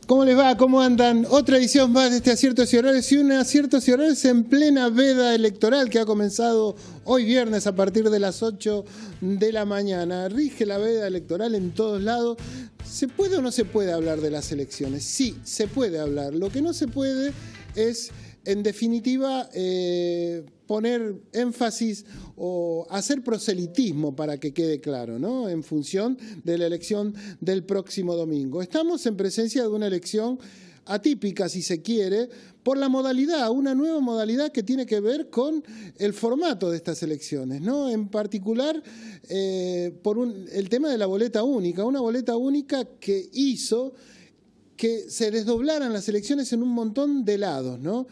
¿Cómo les va? ¿Cómo andan? Otra edición más de este Aciertos y Errores, y un Aciertos y Errores en plena veda electoral que ha comenzado hoy viernes a partir de las 8 de la mañana. Rige la veda electoral en todos lados. ¿Se puede o no se puede hablar de las elecciones? Sí, se puede hablar. Lo que no se puede es, en definitiva, poner énfasis o hacer proselitismo, para que quede claro, ¿no? En función de la elección del próximo domingo. Estamos en presencia de una elección atípica, si se quiere, por la modalidad, una nueva modalidad que tiene que ver con el formato de estas elecciones, ¿no? En particular, por el tema de la boleta única, una boleta única que hizo que se desdoblaran las elecciones en un montón de lados, ¿no?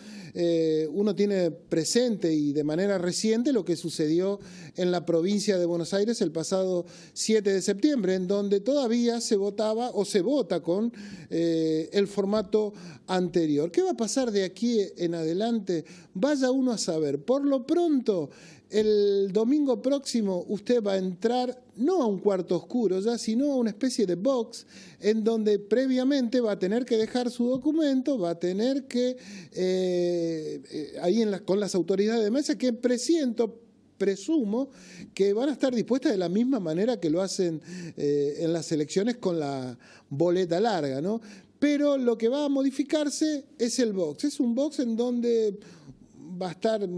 Uno tiene presente y de manera reciente lo que sucedió en la provincia de Buenos Aires el pasado 7 de septiembre, en donde todavía se votaba o se vota con el formato anterior. ¿Qué va a pasar de aquí en adelante? Vaya uno a saber. Por lo pronto, el domingo próximo usted va a entrar no a un cuarto oscuro ya, sino a una especie de box en donde previamente va a tener que dejar su documento, va a tener que, con las autoridades de mesa, que presumo que van a estar dispuestas de la misma manera que lo hacen en las elecciones con la boleta larga, ¿no? Pero lo que va a modificarse es el box. Es un box en donde va a estar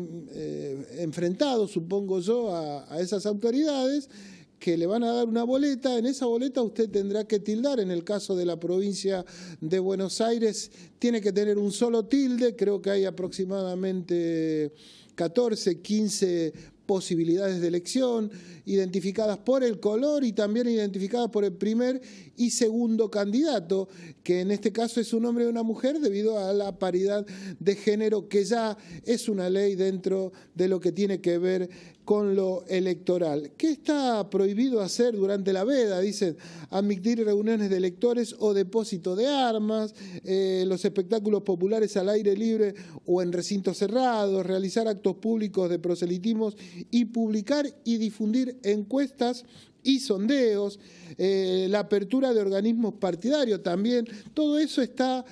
enfrentado, supongo yo, a esas autoridades que le van a dar una boleta. En esa boleta usted tendrá que tildar. En el caso de la provincia de Buenos Aires tiene que tener un solo tilde. Creo que hay aproximadamente 14, 15 posibilidades de elección, identificadas por el color y también identificadas por el primer y segundo candidato, que en este caso es un hombre y una mujer, debido a la paridad de género, que ya es una ley dentro de lo que tiene que ver con lo electoral. ¿Qué está prohibido hacer durante la veda? Dicen, admitir reuniones de electores o depósito de armas, los espectáculos populares al aire libre o en recintos cerrados, realizar actos públicos de proselitismos y publicar y difundir encuestas y sondeos, la apertura de organismos partidarios también. Todo eso está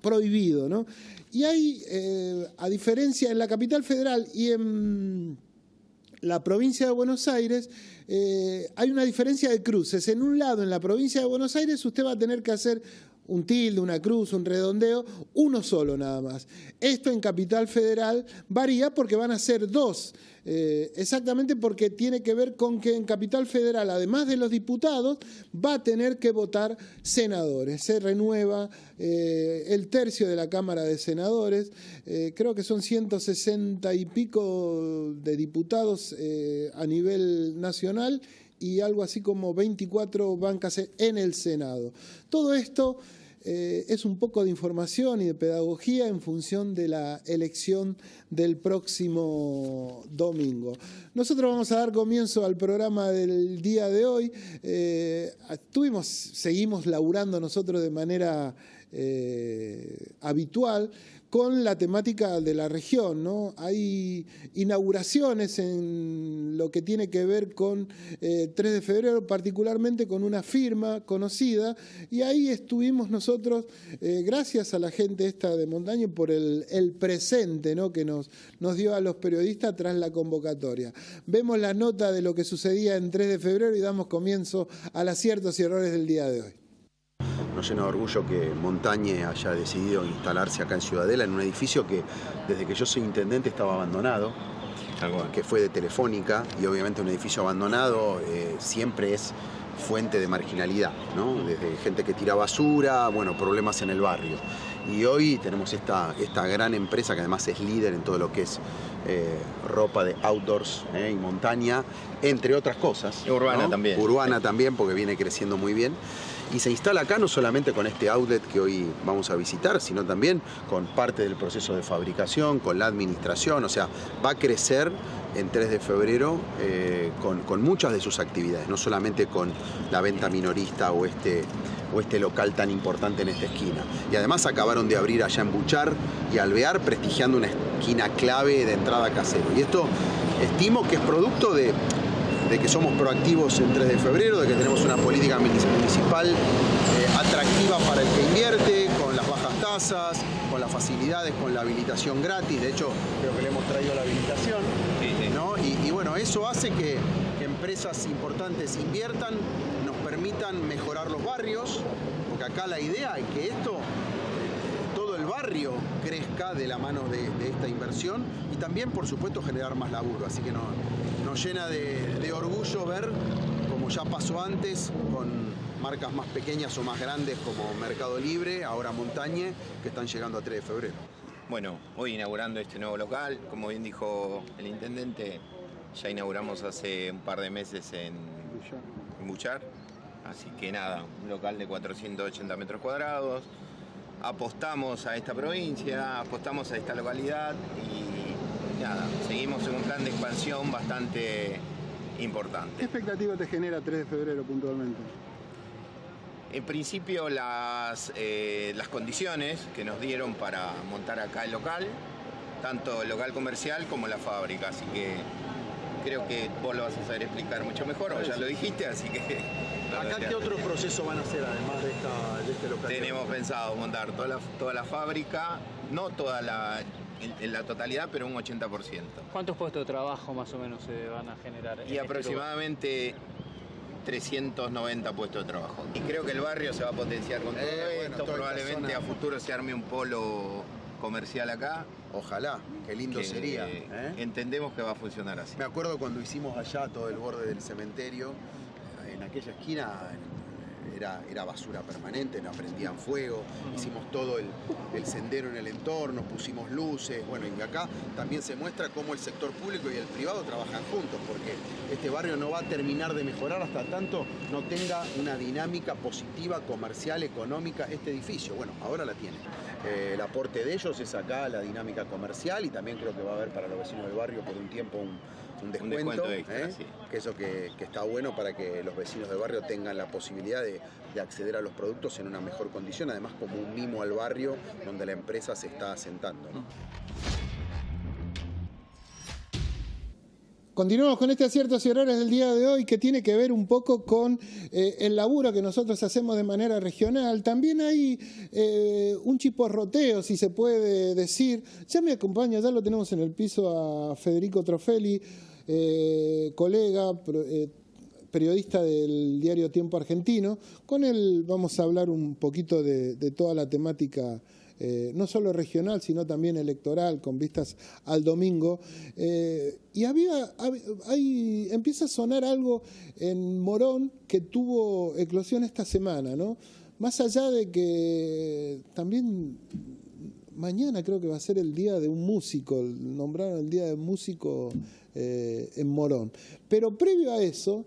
prohibido, ¿no? Y hay, a diferencia en la capital federal y en la provincia de Buenos Aires, hay una diferencia de cruces. En un lado, en la provincia de Buenos Aires, usted va a tener que hacer un tilde, una cruz, un redondeo, uno solo nada más. Esto en Capital Federal varía porque van a ser dos, exactamente porque tiene que ver con que en Capital Federal, además de los diputados, va a tener que votar senadores. Se renueva el tercio de la Cámara de Senadores, creo que son 160 y pico de diputados a nivel nacional, y algo así como 24 bancas en el Senado. Todo esto es un poco de información y de pedagogía en función de la elección del próximo domingo. Nosotros vamos a dar comienzo al programa del día de hoy. Seguimos laburando nosotros de manera habitual con la temática de la región, ¿no? Hay inauguraciones en lo que tiene que ver con 3 de febrero, particularmente con una firma conocida, y ahí estuvimos nosotros, gracias a la gente esta de Montaño, por el presente, ¿no?, que nos dio a los periodistas tras la convocatoria. Vemos la nota de lo que sucedía en 3 de febrero y damos comienzo a los aciertos y errores del día de hoy. Nos llena de orgullo que Montañe haya decidido instalarse acá en Ciudadela, en un edificio que desde que yo soy intendente estaba abandonado, que fue de Telefónica, y obviamente un edificio abandonado siempre es fuente de marginalidad, ¿no? Desde gente que tira basura, bueno, problemas en el barrio. Y hoy tenemos esta gran empresa que además es líder en todo lo que es ropa de outdoors y montaña, entre otras cosas. Urbana, ¿no? También. Urbana también, porque viene creciendo muy bien. Y se instala acá no solamente con este outlet que hoy vamos a visitar, sino también con parte del proceso de fabricación, con la administración. O sea, va a crecer en 3 de febrero con muchas de sus actividades, no solamente con la venta minorista o este local tan importante en esta esquina. Y además acabaron de abrir allá en Buchar y Alvear, prestigiando una esquina clave de entrada a Casero. Y esto estimo que es producto de de que somos proactivos en 3 de febrero, de que tenemos una política municipal atractiva para el que invierte, con las bajas tasas, con las facilidades, con la habilitación gratis. De hecho, creo que le hemos traído la habilitación, ¿no? Y bueno, eso hace que empresas importantes inviertan, nos permitan mejorar los barrios, porque acá la idea es que todo el barrio crezca de la mano de esta inversión y también, por supuesto, generar más laburo. Así que nos llena de orgullo ver, como ya pasó antes, con marcas más pequeñas o más grandes como Mercado Libre, ahora Montañe, que están llegando a 3 de febrero. Bueno, hoy inaugurando este nuevo local, como bien dijo el intendente, ya inauguramos hace un par de meses en Buchar, así que nada, un local de 480 metros cuadrados. Apostamos a esta provincia, apostamos a esta localidad y nada, seguimos en un plan de expansión bastante importante. ¿Qué expectativa te genera 3 de febrero puntualmente? En principio las condiciones que nos dieron para montar acá el local, tanto el local comercial como la fábrica, así que creo que vos lo vas a saber explicar mucho mejor, o ya lo dijiste, así que... ¿Acá qué otro proceso van a hacer además de este local? Tenemos pensado montar toda la fábrica, no en la totalidad, pero un 80%. ¿Cuántos puestos de trabajo más o menos se van a generar? Y aproximadamente 390 puestos de trabajo. Y creo que el barrio se va a potenciar con todo esto, probablemente a futuro se arme un polo comercial acá. Ojalá, qué lindo sería. Entendemos que va a funcionar así. Me acuerdo cuando hicimos allá todo el borde del cementerio, en aquella esquina era basura permanente, no prendían fuego, hicimos todo el sendero en el entorno, pusimos luces, bueno, y acá también se muestra cómo el sector público y el privado trabajan juntos, porque este barrio no va a terminar de mejorar hasta tanto no tenga una dinámica positiva, comercial, económica, este edificio. Bueno, ahora la tiene. El aporte de ellos es acá la dinámica comercial y también creo que va a haber para los vecinos del barrio por un tiempo un descuento extra, sí. Que eso que está bueno para que los vecinos del barrio tengan la posibilidad de acceder a los productos en una mejor condición, además como un mimo al barrio donde la empresa se está asentando, ¿no? Continuamos con este aciertos y errores del día de hoy que tiene que ver un poco con el laburo que nosotros hacemos de manera regional. También hay un chiporroteo, si se puede decir. Ya me acompaña, ya lo tenemos en el piso a Federico Trofelli, colega, periodista del diario Tiempo Argentino. Con él vamos a hablar un poquito de toda la temática no solo regional, sino también electoral, con vistas al domingo. Y empieza a sonar algo en Morón que tuvo eclosión esta semana, ¿no? Más allá de que también mañana creo que va a ser el día de un músico, nombraron el día del músico en Morón. Pero previo a eso,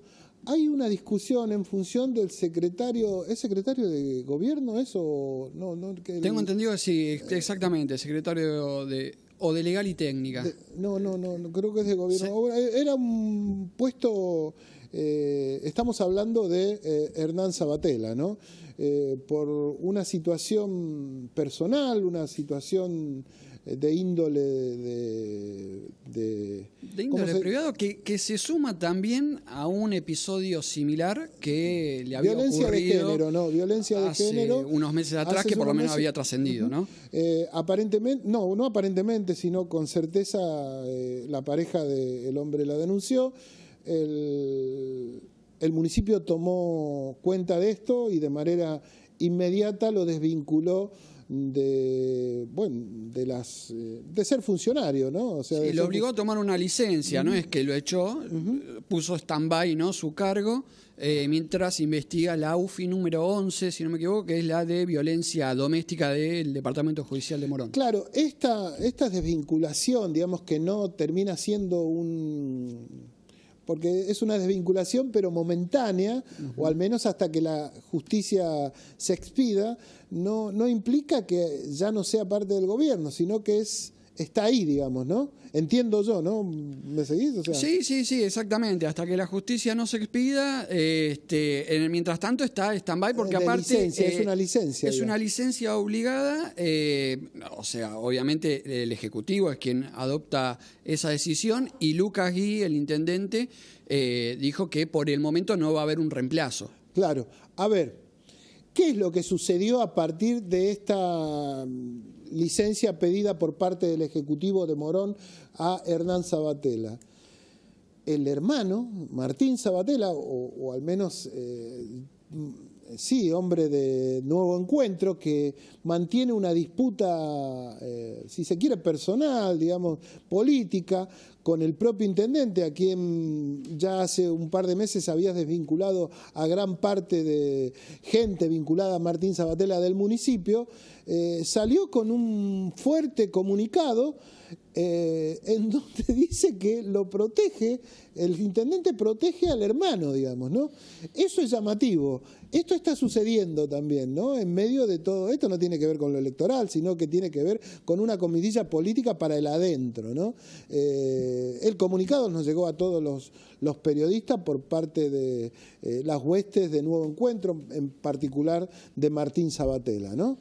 hay una discusión en función del secretario. ¿Es secretario de gobierno eso? No, Tengo entendido que sí, exactamente, secretario de Legal y Técnica. No, creo que es de gobierno. Sí. Era un puesto, estamos hablando de Hernán Sabatella, ¿no? Por una situación personal, una situación de índole de índole privado que se suma también a un episodio similar que le había violencia ocurrido de género, ¿no? Violencia de hace género. Unos meses atrás que por lo menos había trascendido, ¿no? Aparentemente, no aparentemente, sino con certeza la pareja del hombre la denunció. El municipio tomó cuenta de esto y de manera inmediata lo desvinculó de ser funcionario, ¿no? O sea, sí, lo obligó a tomar una licencia, no es que lo echó, puso stand-by, ¿no?, su cargo, mientras investiga la UFI número 11, si no me equivoco, que es la de violencia doméstica del Departamento Judicial de Morón. Claro, esta desvinculación, digamos que no termina siendo porque es una desvinculación pero momentánea, o al menos hasta que la justicia se expida, no implica que ya no sea parte del gobierno, sino que es está ahí, digamos, ¿no? Entiendo yo, ¿no? ¿Me seguís? O sea, Sí, exactamente. Hasta que la justicia no se expida, mientras tanto está stand-by, porque de aparte licencia, es una licencia. es digamos. una licencia obligada. O sea, obviamente el Ejecutivo es quien adopta esa decisión y Lucas Gui, el intendente, dijo que por el momento no va a haber un reemplazo. Claro. A ver, ¿qué es lo que sucedió a partir de esta licencia pedida por parte del Ejecutivo de Morón a Hernán Sabatella? El hermano, Martín Sabatella, o al menos, sí, hombre de Nuevo Encuentro, que mantiene una disputa, si se quiere, personal, digamos, política, con el propio intendente, a quien ya hace un par de meses había desvinculado a gran parte de gente vinculada a Martín Sabatella del municipio, salió con un fuerte comunicado en donde dice que lo protege, el intendente protege al hermano, digamos, ¿no? Eso es llamativo. Esto está sucediendo también, ¿no? En medio de todo esto no tiene que ver con lo electoral, sino que tiene que ver con una comidilla política para el adentro, ¿no? El comunicado nos llegó a todos los periodistas por parte de las huestes de Nuevo Encuentro, en particular de Martín Sabatella, ¿no?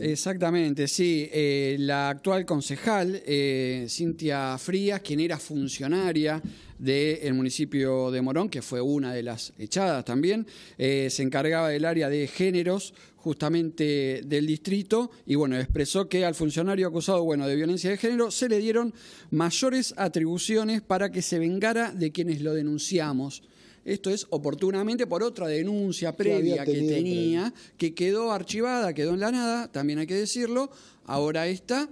Exactamente, sí. La actual concejal, Cintia Frías, quien era funcionaria del municipio de Morón, que fue una de las echadas también, se encargaba del área de géneros justamente del distrito y bueno, expresó que al funcionario acusado de violencia de género se le dieron mayores atribuciones para que se vengara de quienes lo denunciamos. Esto es oportunamente por otra denuncia previa que tenía, que quedó archivada, quedó en la nada, también hay que decirlo. Ahora está,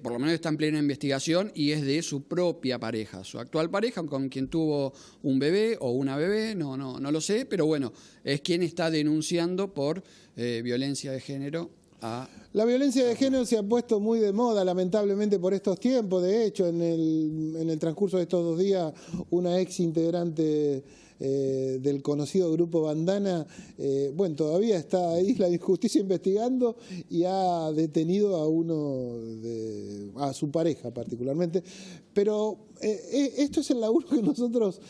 por lo menos está en plena investigación y es de su propia pareja, su actual pareja, con quien tuvo un bebé o una bebé, no lo sé, pero bueno, es quien está denunciando por violencia de género a... La violencia de género se ha puesto muy de moda, lamentablemente, por estos tiempos. De hecho, en el transcurso de estos 2 días, una ex integrante del conocido grupo Bandana, todavía está ahí la justicia investigando y ha detenido a su pareja particularmente. Pero esto es el laburo que nosotros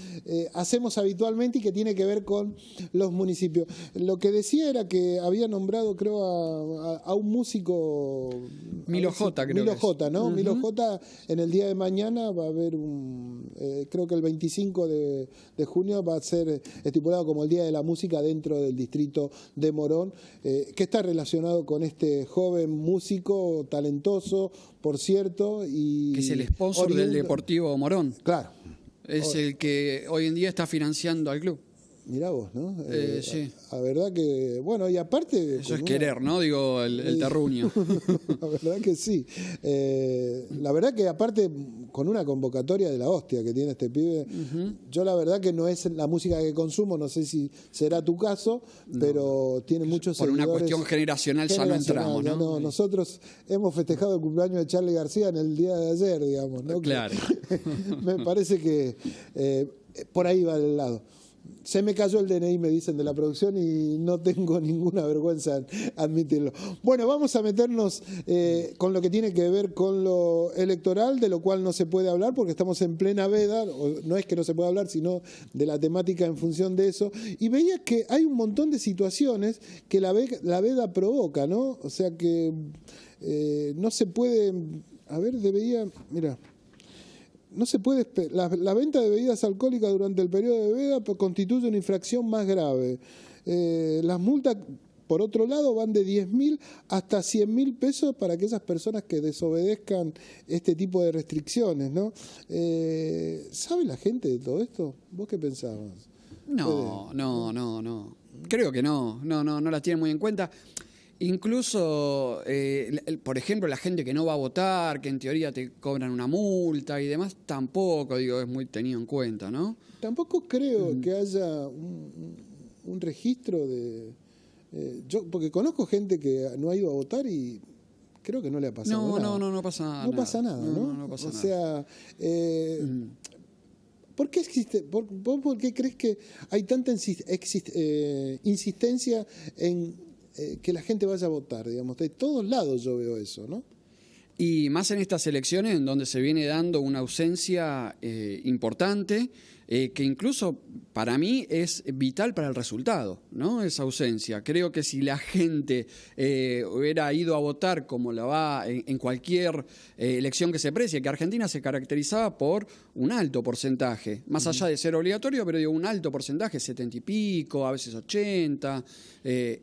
hacemos habitualmente y que tiene que ver con los municipios. Lo que decía era que había nombrado, creo, a un músico... Milo J, creo Milo que J, ¿no? Uh-huh. Milo J, en el día de mañana va a haber creo que el 25 de junio va a ser estipulado como el Día de la Música dentro del distrito de Morón, que está relacionado con este joven músico talentoso, por cierto. Y que es el sponsor del Deportivo Morón. Claro. Es el que hoy en día está financiando al club. Mirá vos, ¿no? Sí. La verdad que, bueno, y aparte... Eso es querer, ¿no? Digo, el terruño. La verdad que sí. La verdad que aparte, con una convocatoria de la hostia que tiene este pibe, yo la verdad que no es la música que consumo, no sé si será tu caso, pero tiene muchos Por seguidores. una cuestión generacional ya no entramos, ¿no? Nosotros hemos festejado el cumpleaños de Charly García en el día de ayer, digamos, ¿no? Claro. Me parece que por ahí va el lado. Se me cayó el DNI, me dicen, de la producción y no tengo ninguna vergüenza en admitirlo. Bueno, vamos a meternos con lo que tiene que ver con lo electoral, de lo cual no se puede hablar porque estamos en plena veda, o no es que no se pueda hablar, sino de la temática en función de eso. Y veía que hay un montón de situaciones que la veda provoca, ¿no? O sea que no se puede... A ver, mira... No se puede. La venta de bebidas alcohólicas durante el periodo de veda constituye una infracción más grave. Las multas, por otro lado, van de 10.000 hasta 100.000 pesos para aquellas personas que desobedezcan este tipo de restricciones, ¿no? ¿Sabe la gente de todo esto? ¿Vos qué pensabas? No. Creo que no la tienen muy en cuenta. Incluso, por ejemplo, la gente que no va a votar, que en teoría te cobran una multa y demás, tampoco, es muy tenido en cuenta, ¿no? Tampoco creo que haya un registro de... yo porque conozco gente que no ha ido a votar y creo que no le ha pasado nada. No pasa nada. No pasa nada, ¿no? No pasa nada. O sea... ¿Por qué existe? ¿Por qué crees que hay tanta insistencia en que la gente vaya a votar, digamos? De todos lados yo veo eso, ¿no? Y más en estas elecciones en donde se viene dando una ausencia importante, que incluso para mí es vital para el resultado, ¿no? Esa ausencia. Creo que si la gente hubiera ido a votar como la va en cualquier elección que se precie, que Argentina se caracterizaba por un alto porcentaje, más allá de ser obligatorio, pero digo un alto porcentaje, 70 y pico, a veces 80,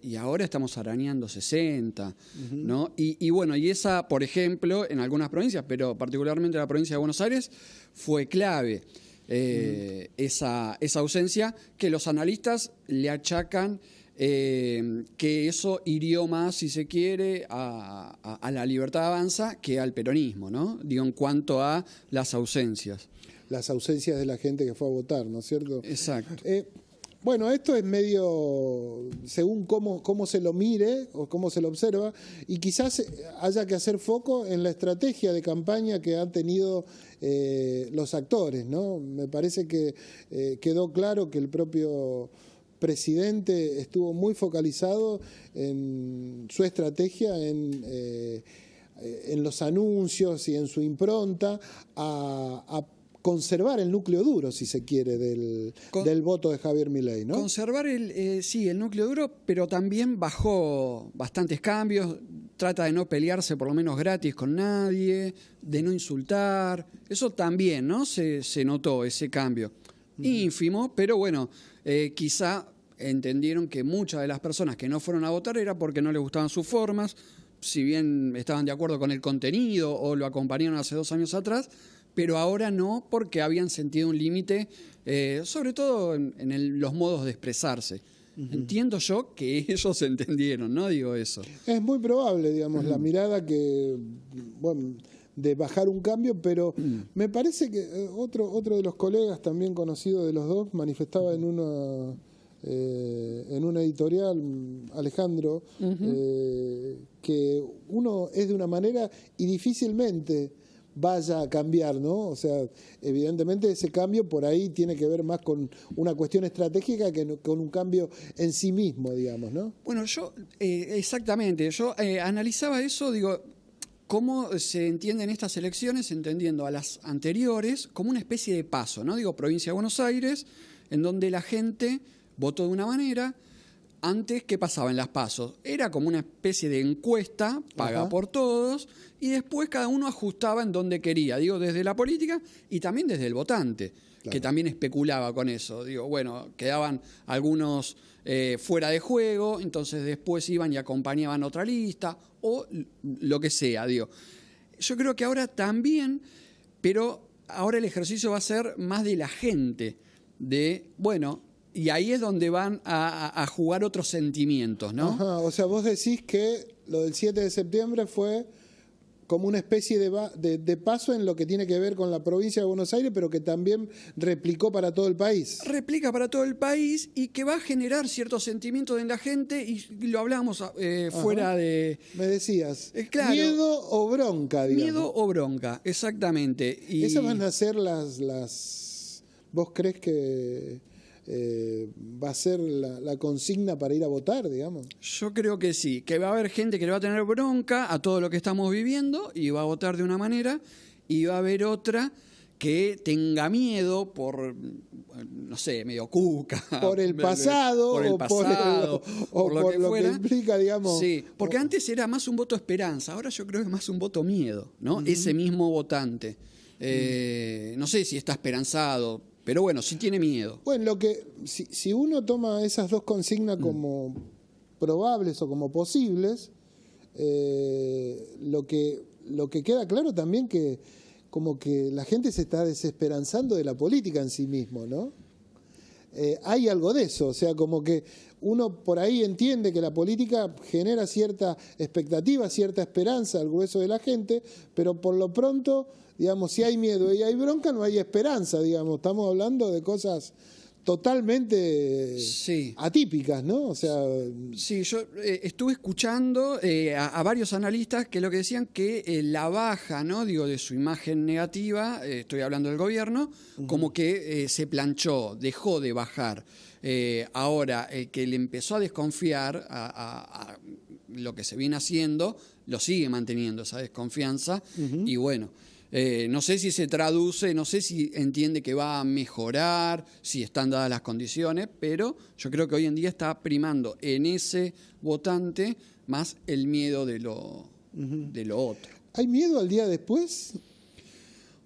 y ahora estamos arañando 60, ¿no? Y bueno, y esa, por ejemplo, en algunas provincias, pero particularmente en la provincia de Buenos Aires, fue clave. Esa ausencia que los analistas le achacan que eso hirió más, si se quiere, a la Libertad Avanza que al peronismo, ¿no? Digo, en cuanto a las ausencias. Las ausencias de la gente que fue a votar, ¿no es cierto? Exacto. Bueno, esto es medio según cómo se lo mire o cómo se lo observa, y quizás haya que hacer foco en la estrategia de campaña que han tenido los actores, ¿no? Me parece que quedó claro que el propio presidente estuvo muy focalizado en su estrategia, en los anuncios y en su impronta a conservar el núcleo duro, si se quiere, del voto de Javier Milei, ¿no? Conservar el núcleo duro, pero también bajó bastantes cambios, trata de no pelearse por lo menos gratis con nadie, de no insultar, eso también, ¿no? Se notó ese cambio. Ínfimo, pero bueno, quizá entendieron que muchas de las personas que no fueron a votar era porque no les gustaban sus formas, si bien estaban de acuerdo con el contenido o lo acompañaron hace 2 años atrás, pero ahora no, porque habían sentido un límite, sobre todo en los modos de expresarse. Entiendo yo que ellos entendieron, ¿no? Digo eso. Es muy probable, digamos, la mirada que, bueno, de bajar un cambio, pero me parece que otro de los colegas también conocido de los dos manifestaba en una editorial, Alejandro, que uno es de una manera y difícilmente vaya a cambiar, ¿no? O sea, evidentemente ese cambio por ahí tiene que ver más con una cuestión estratégica que con un cambio en sí mismo, digamos, ¿no? Bueno, yo, exactamente, yo analizaba eso, digo, cómo se entienden estas elecciones, entendiendo a las anteriores como una especie de paso, ¿no? Digo, provincia de Buenos Aires, en donde la gente votó de una manera. Antes, ¿qué pasaba en las PASO? Era como una especie de encuesta paga por todos y después cada uno ajustaba en donde quería, digo, desde la política y también desde el votante, que también especulaba con eso. Digo, bueno, quedaban algunos fuera de juego, entonces después iban y acompañaban otra lista o lo que sea, digo. Yo creo que ahora también, pero ahora el ejercicio va a ser más de la gente, de, bueno... Y ahí es donde van a jugar otros sentimientos, ¿no? Ajá, o sea, vos decís que lo del 7 de septiembre fue como una especie de paso en lo que tiene que ver con la provincia de Buenos Aires, pero que también replicó para todo el país. Replica para todo el país y que va a generar ciertos sentimientos en la gente, y lo hablamos fuera de... Me decías, claro, miedo o bronca, digamos. Miedo o bronca, exactamente. Y ¿esas van a ser las... ¿Vos crees que va a ser la consigna para ir a votar, digamos? Yo creo que sí, que va a haber gente que le va a tener bronca a todo lo que estamos viviendo y va a votar de una manera, y va a haber otra que tenga miedo por, no sé, medio cuca. Por el pasado, por lo que implica, digamos. Sí, porque antes era más un voto esperanza, ahora yo creo que es más un voto miedo, ¿no? Ese mismo votante. No sé si está esperanzado, pero bueno, sí tiene miedo. Bueno, si uno toma esas dos consignas como probables o como posibles, lo que queda claro también que como que la gente se está desesperanzando de la política en sí mismo, ¿no? Hay algo de eso, o sea, como que uno por ahí entiende que la política genera cierta expectativa, cierta esperanza al grueso de la gente, pero por lo pronto, digamos, si hay miedo y hay bronca, no hay esperanza, digamos. Estamos hablando de cosas totalmente atípicas, ¿no? O sea, sí, yo estuve escuchando a varios analistas que lo que decían que la baja, ¿no? Digo, de su imagen negativa, estoy hablando del gobierno, como que se planchó, dejó de bajar. Ahora, el que le empezó a desconfiar lo que se viene haciendo lo sigue manteniendo, esa desconfianza. Y bueno, no sé si se traduce, no sé si entiende que va a mejorar, si están dadas las condiciones, pero yo creo que hoy en día está primando en ese votante más el miedo de lo otro. ¿Hay miedo al día después?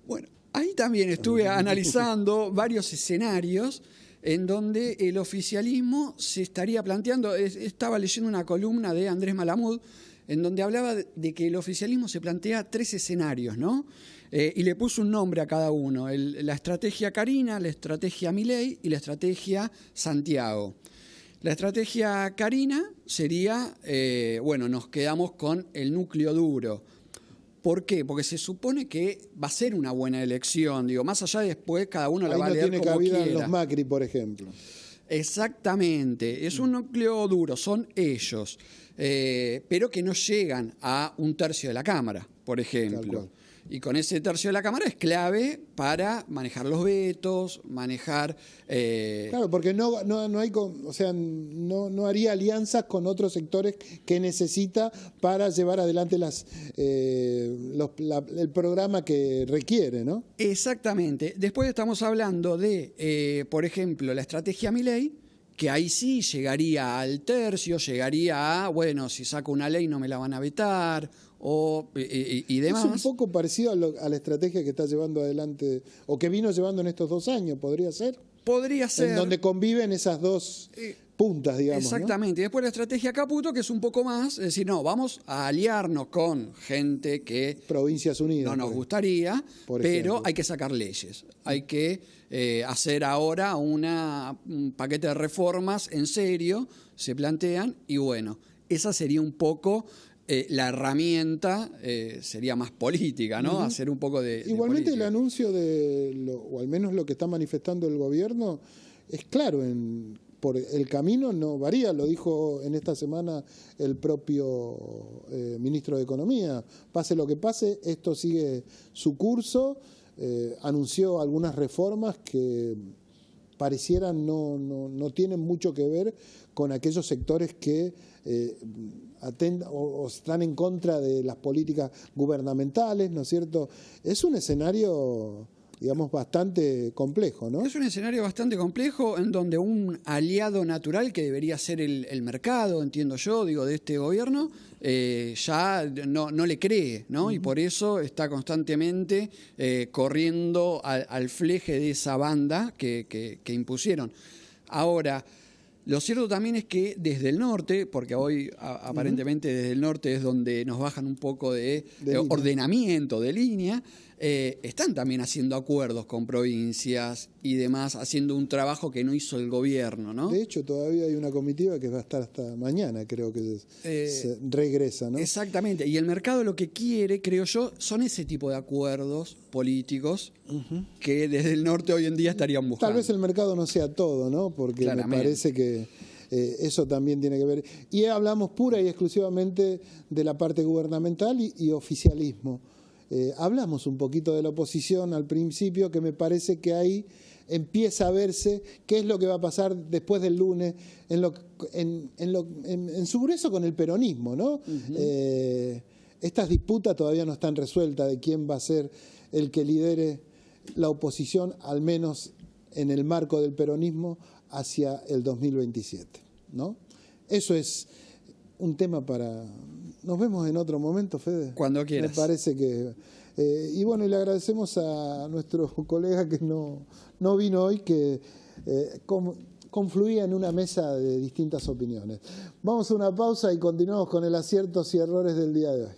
Bueno, ahí también estuve analizando varios escenarios en donde el oficialismo se estaría planteando. Estaba leyendo una columna de Andrés Malamud en donde hablaba de que el oficialismo se plantea 3 escenarios, ¿no? Y le puso un nombre a cada uno: la estrategia Carina, la estrategia Milei y la estrategia Santiago. La estrategia Carina sería, bueno, nos quedamos con el núcleo duro. ¿Por qué? Porque se supone que va a ser una buena elección. Digo, más allá de después, cada uno la va a leer como quiera. Ahí no tiene cabida en los Macri, por ejemplo. Exactamente. Es un núcleo duro, son ellos. Pero que no llegan a 1/3 de la Cámara, por ejemplo. Y con ese 1/3 de la Cámara es clave para manejar los vetos, manejar... Claro, porque no hay, o sea, no haría alianzas con otros sectores que necesita para llevar adelante el programa que requiere, ¿no? Exactamente. Después estamos hablando de, por ejemplo, la estrategia Milei, que ahí sí llegaría al 1/3, llegaría a, bueno, si saco una ley no me la van a vetar, y demás. Es un poco parecido a la estrategia que está llevando adelante, o que vino llevando en estos 2 años, ¿podría ser? Podría ser. En donde conviven esas dos puntas, digamos. Exactamente. ¿no? Y después la estrategia Caputo, que es un poco más, es decir, no, vamos a aliarnos con gente que Provincias Unidas, no nos gustaría, pero ejemplo. hay que sacar leyes. Hay que hacer ahora un paquete de reformas en serio, se plantean, y bueno, esa sería un poco... la herramienta sería más política, ¿no? Hacer un poco de Igualmente política. el anuncio o al menos lo que está manifestando el gobierno es claro, por el camino no varía, lo dijo en esta semana el propio ministro de Economía. Pase lo que pase, esto sigue su curso. Anunció algunas reformas que parecieran no tienen mucho que ver con aquellos sectores que o están en contra de las políticas gubernamentales, ¿no es cierto? Es un escenario, digamos, bastante complejo, ¿no? Es un escenario bastante complejo en donde un aliado natural que debería ser el mercado, entiendo yo, digo, de este gobierno, ya no le cree, ¿no? Y por eso está constantemente corriendo al fleje de esa banda que impusieron. Ahora, lo cierto también es que desde el norte, porque hoy aparentemente desde el norte es donde nos bajan un poco de ordenamiento de línea, están también haciendo acuerdos con provincias y demás, haciendo un trabajo que no hizo el gobierno, ¿no? De hecho, todavía hay una comitiva que va a estar hasta mañana, creo que se regresa, ¿no? Exactamente, y el mercado lo que quiere, creo yo, son ese tipo de acuerdos políticos que desde el norte hoy en día estarían buscando. Tal vez el mercado no sea todo, ¿no? Porque me parece que eso también tiene que ver. Y hablamos pura y exclusivamente de la parte gubernamental y oficialismo. Hablamos un poquito de la oposición al principio, que me parece que ahí empieza a verse qué es lo que va a pasar después del lunes en su grueso con el peronismo, ¿no? Estas disputas todavía no están resueltas de quién va a ser el que lidere la oposición, al menos en el marco del peronismo, hacia el 2027, ¿no? Eso es un tema para... Nos vemos en otro momento, Fede. Cuando quieras. Me parece que... y bueno, y le agradecemos a nuestro colega que no vino hoy, que confluía en una mesa de distintas opiniones. Vamos a una pausa y continuamos con el aciertos y errores del día de hoy.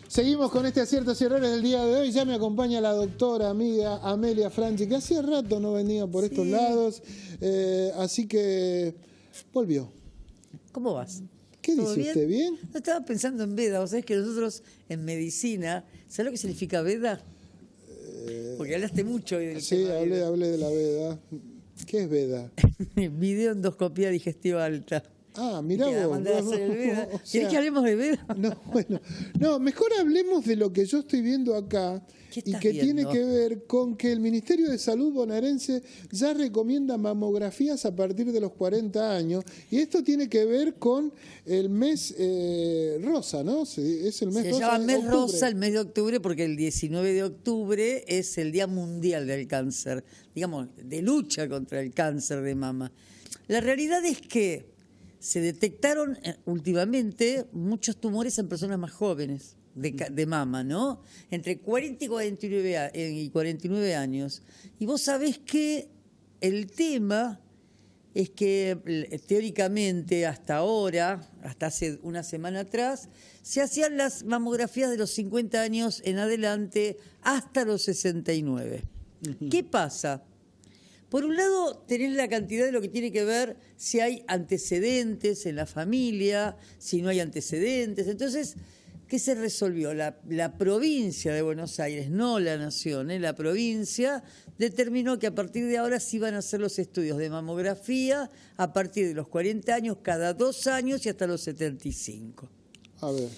Seguimos con este aciertos y errores del día de hoy. Ya me acompaña la doctora, amiga Amelia Franchi, que hacía rato no venía por estos lados. Así que volvió. ¿Cómo vas? ¿Qué dice usted? ¿Bien? No, estaba pensando en veda. O sea, es que nosotros en medicina, ¿sabes lo que significa veda? Porque hablaste mucho hoy del tema. Hablé de la veda. ¿Qué es veda? Videoendoscopía digestiva alta. Ah, mirá Te la vos. mandé a hacer el Veda. O ¿Querés sea, que hablemos de Veda? No, bueno, no, mejor hablemos de lo que yo estoy viendo acá ¿Qué y estás que viendo? tiene que ver con que el Ministerio de Salud bonaerense ya recomienda mamografías a partir de los 40 años y esto tiene que ver con el mes rosa, ¿no? Es el mes Se rosa. llama de mes octubre. rosa el mes de octubre porque el 19 de octubre es el Día Mundial del Cáncer, digamos, de lucha contra el cáncer de mama. La realidad es que se detectaron últimamente muchos tumores en personas más jóvenes de mama, ¿no? Entre 40 y 49 años. Y vos sabés que el tema es que teóricamente hasta ahora, hasta hace una semana atrás, se hacían las mamografías de los 50 años en adelante hasta los 69. ¿Qué pasa? Por un lado, tenés la cantidad de lo que tiene que ver si hay antecedentes en la familia, si no hay antecedentes. Entonces, ¿qué se resolvió? La provincia de Buenos Aires, no la nación, la provincia, determinó que a partir de ahora sí van a hacer los estudios de mamografía a partir de los 40 años, cada 2 años y hasta los 75. A ver.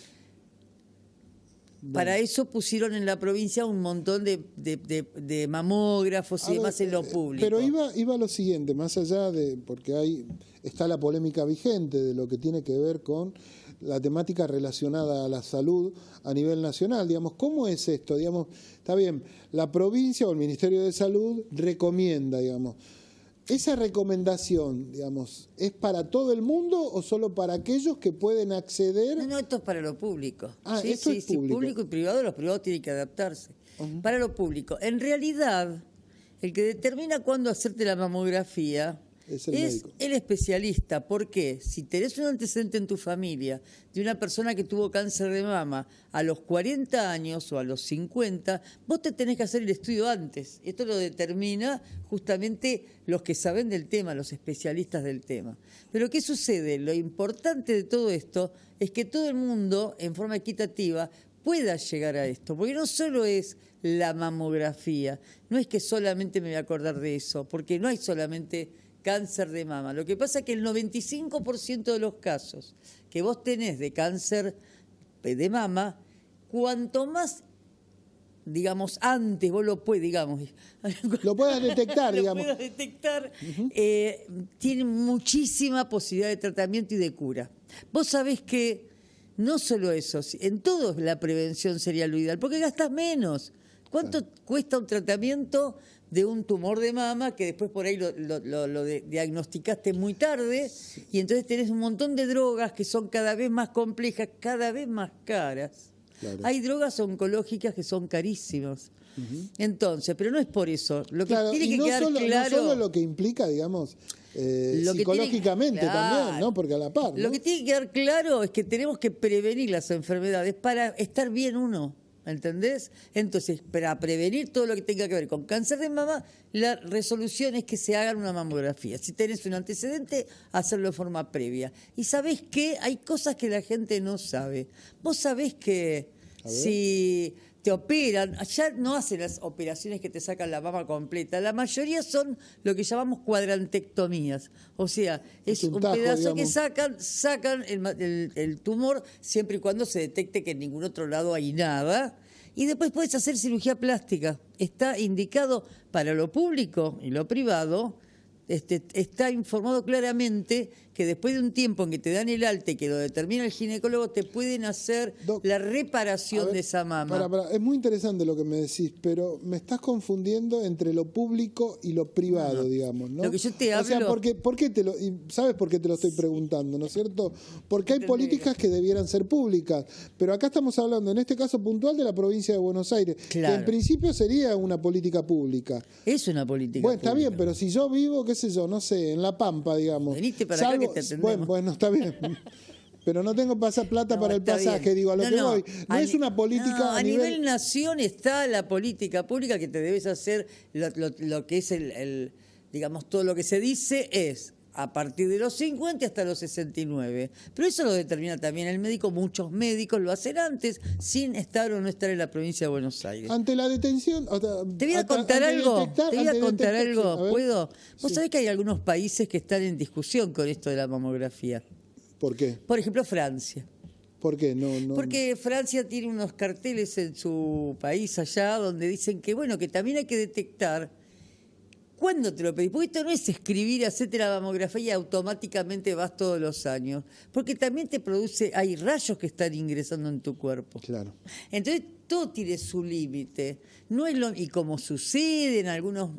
Para eso pusieron en la provincia un montón de mamógrafos y A ver, demás en lo público. Pero iba a lo siguiente, más allá de, porque ahí está la polémica vigente de lo que tiene que ver con la temática relacionada a la salud a nivel nacional, digamos, ¿cómo es esto? Digamos, está bien, la provincia o el Ministerio de Salud recomienda, digamos, ¿esa recomendación, digamos, es para todo el mundo o solo para aquellos que pueden acceder? No, esto es para lo público. Ah, sí, esto sí, es sí, público. público y privado, los privados tienen que adaptarse. Para lo público. En realidad, el que determina cuándo hacerte la mamografía Es el médico. el especialista. ¿Por qué? Si tenés un antecedente en tu familia de una persona que tuvo cáncer de mama a los 40 años o a los 50, vos te tenés que hacer el estudio antes. Esto lo determina justamente los que saben del tema, los especialistas del tema. Pero ¿qué sucede? Lo importante de todo esto es que todo el mundo, en forma equitativa, pueda llegar a esto, porque no solo es la mamografía, no es que solamente me voy a acordar de eso, porque no hay solamente cáncer de mama. Lo que pasa es que el 95% de los casos que vos tenés de cáncer de mama, cuanto más, digamos, antes vos lo puedes, digamos, Lo puedas detectar, lo digamos. puedas detectar, tiene muchísima posibilidad de tratamiento y de cura. Vos sabés que no solo eso, en todo la prevención sería lo ideal, porque gastas menos. ¿Cuánto cuesta un tratamiento de un tumor de mama que después por ahí lo diagnosticaste muy tarde y entonces tenés un montón de drogas que son cada vez más complejas, cada vez más caras? Claro. Hay drogas oncológicas que son carísimas. Entonces, pero no es por eso. Lo que Claro, tiene y que no quedar solo, claro... no solo lo que implica, digamos, Lo que psicológicamente tiene- claro. también, ¿no? Porque a la par, ¿no? Lo que tiene que quedar claro es que tenemos que prevenir las enfermedades para estar bien uno, ¿entendés? Entonces, para prevenir todo lo que tenga que ver con cáncer de mama, la resolución es que se haga una mamografía. Si tenés un antecedente, hacerlo de forma previa. Y sabés que hay cosas que la gente no sabe. Vos sabés que si te operan, ya no hacen las operaciones que te sacan la mama completa, la mayoría son lo que llamamos cuadrantectomías, o sea, es un un tajo, pedazo que digamos. sacan el tumor siempre y cuando se detecte que en ningún otro lado hay nada, y después puedes hacer cirugía plástica, está indicado para lo público y lo privado. Está informado claramente que después de un tiempo en que te dan el alta y que lo determina el ginecólogo, te pueden hacer Doc, la a reparación ver, de esa mama. Pará, es muy interesante lo que me decís, pero me estás confundiendo entre lo público y lo privado, digamos, ¿no? Lo que yo te O sea, hablo- ¿por qué ¿sabes por qué te lo estoy preguntando, no es cierto? Porque hay políticas que debieran ser públicas, pero acá estamos hablando, en este caso puntual, de la provincia de Buenos Aires, Claro. que en principio sería una política pública. Es una política Bueno, está pública. bien, pero si yo vivo, qué sé yo, no sé, en La Pampa, digamos. Venite para acá que te atendemos. Bueno, está bien. Pero no tengo plata No, para el está pasaje, bien. digo, a lo que voy. No A es ni- una política no, a a nivel... nivel nación está la política pública que te debes hacer, lo que es digamos, todo lo que se dice es a partir de los 50 hasta los 69. Pero eso lo determina también el médico. Muchos médicos lo hacen antes, sin estar o no estar en la provincia de Buenos Aires. Ante la detención... Te voy a contar algo, sí, a ver. ¿puedo? Vos Sí. sabés que hay algunos países que están en discusión con esto de la mamografía. ¿Por qué? Por ejemplo, Francia. ¿Por qué? No. Porque Francia tiene unos carteles en su país allá donde dicen que, bueno, que también hay que detectar cuándo te lo pedís. Porque esto no es escribir, hacerte la mamografía y automáticamente vas todos los años. Porque también te produce, hay rayos que están ingresando en tu cuerpo. Claro. Entonces, todo tiene su límite. No es y como sucede en algunos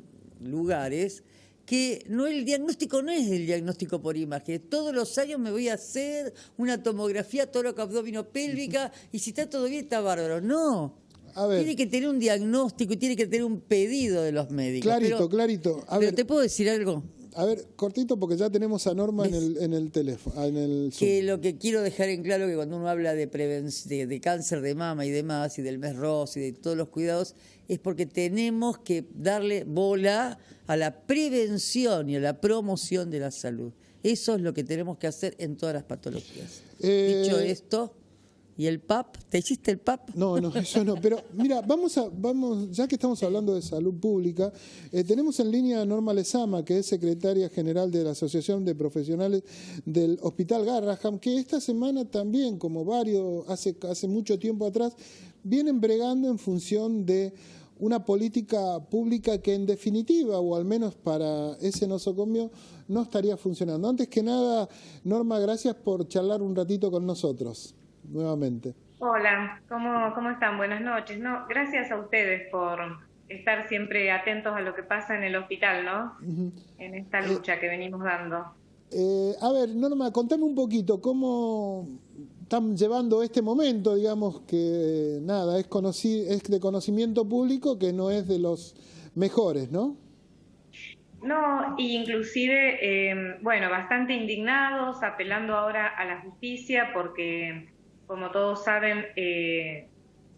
lugares, que el diagnóstico no es el diagnóstico por imagen. Todos los años me voy a hacer una tomografía tóraco-abdominopélvica y si está todo bien, está bárbaro. No. A ver. Tiene que tener un diagnóstico y tiene que tener un pedido de los médicos. Clarito. Pero ¿te puedo decir algo? A ver, cortito, porque ya tenemos a Norma en el teléfono, en el Zoom. Que lo que quiero dejar en claro que cuando uno habla de cáncer de mama y demás, y del mes rosa y de todos los cuidados, es porque tenemos que darle bola a la prevención y a la promoción de la salud. Eso es lo que tenemos que hacer en todas las patologías. Dicho esto, ¿y el PAP? ¿Te hiciste el PAP? No, eso no. Pero mira, vamos, ya que estamos hablando de salud pública, tenemos en línea a Norma Lezama, que es secretaria general de la Asociación de Profesionales del Hospital Garrahan, que esta semana también, como varios, hace mucho tiempo atrás, vienen bregando en función de una política pública que en definitiva, o al menos para ese nosocomio, no estaría funcionando. Antes que nada, Norma, gracias por charlar un ratito con nosotros. Nuevamente. Hola, ¿cómo están? Buenas noches. No, gracias a ustedes por estar siempre atentos a lo que pasa en el hospital, ¿no? En esta lucha que venimos dando. A ver, Norma, contame un poquito cómo están llevando este momento, digamos que nada, es de conocimiento público, que no es de los mejores, ¿no? No, inclusive, bastante indignados, apelando ahora a la justicia, porque como todos saben,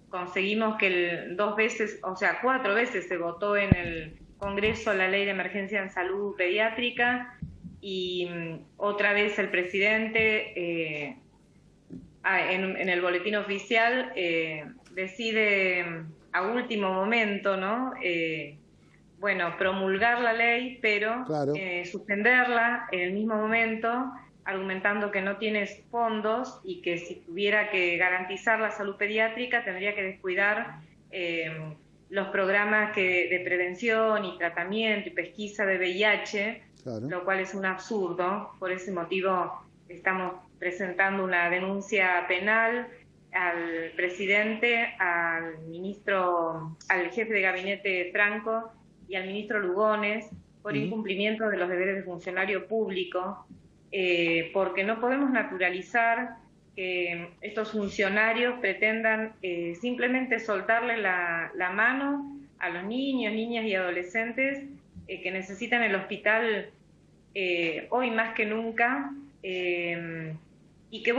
conseguimos que 4 veces se votó en el Congreso la Ley de Emergencia en Salud Pediátrica y otra vez el presidente en el boletín oficial decide a último momento, ¿no? Promulgar la ley, pero claro, suspenderla en el mismo momento, argumentando que no tiene fondos y que si tuviera que garantizar la salud pediátrica tendría que descuidar los programas de prevención y tratamiento y pesquisa de VIH, claro, lo cual es un absurdo. Por ese motivo estamos presentando una denuncia penal al presidente, al ministro, al jefe de gabinete Franco y al ministro Lugones por incumplimiento de los deberes de funcionario público, porque no podemos naturalizar que estos funcionarios pretendan simplemente soltarle la mano a los niños, niñas y adolescentes que necesitan el hospital hoy más que nunca, y que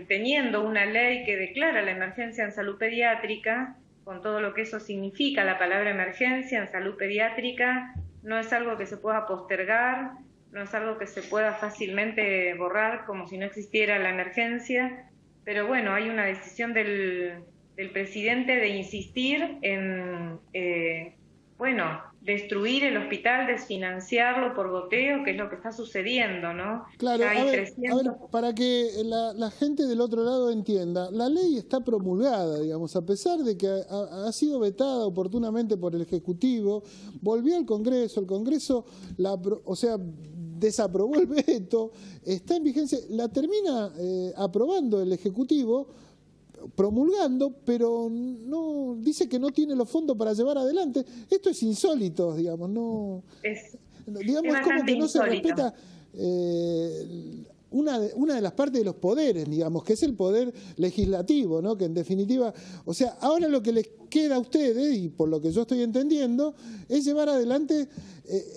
teniendo una ley que declara la emergencia en salud pediátrica, con todo lo que eso significa, la palabra emergencia en salud pediátrica, no es algo que se pueda postergar, no es algo que se pueda fácilmente borrar como si no existiera la emergencia, pero hay una decisión del presidente de insistir en, destruir el hospital, desfinanciarlo por goteo, que es lo que está sucediendo, ¿no? Claro, a ver, para que la gente del otro lado entienda, la ley está promulgada, digamos, a pesar de que ha sido vetada oportunamente por el Ejecutivo, volvió al Congreso, el Congreso desaprobó el veto, está en vigencia, la termina aprobando el Ejecutivo, promulgando, pero no dice que no tiene los fondos para llevar adelante. Esto es insólito, digamos, no es como que no se respeta una de las partes de los poderes, digamos, que es el poder legislativo, ¿no? Que en definitiva, ahora lo que les queda a ustedes, y por lo que yo estoy entendiendo, es llevar adelante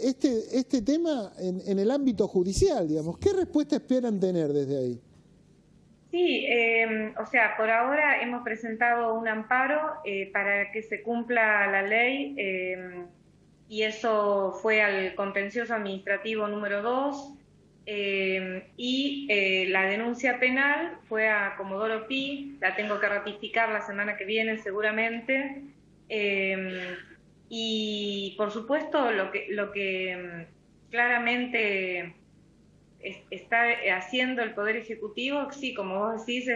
este tema en el ámbito judicial, digamos. ¿Qué respuesta esperan tener desde ahí? Sí, por ahora hemos presentado un amparo para que se cumpla la ley y eso fue al contencioso administrativo número 2 y la denuncia penal fue a Comodoro Pi, la tengo que ratificar la semana que viene seguramente y por supuesto lo que claramente está haciendo el Poder Ejecutivo, sí, como vos decís,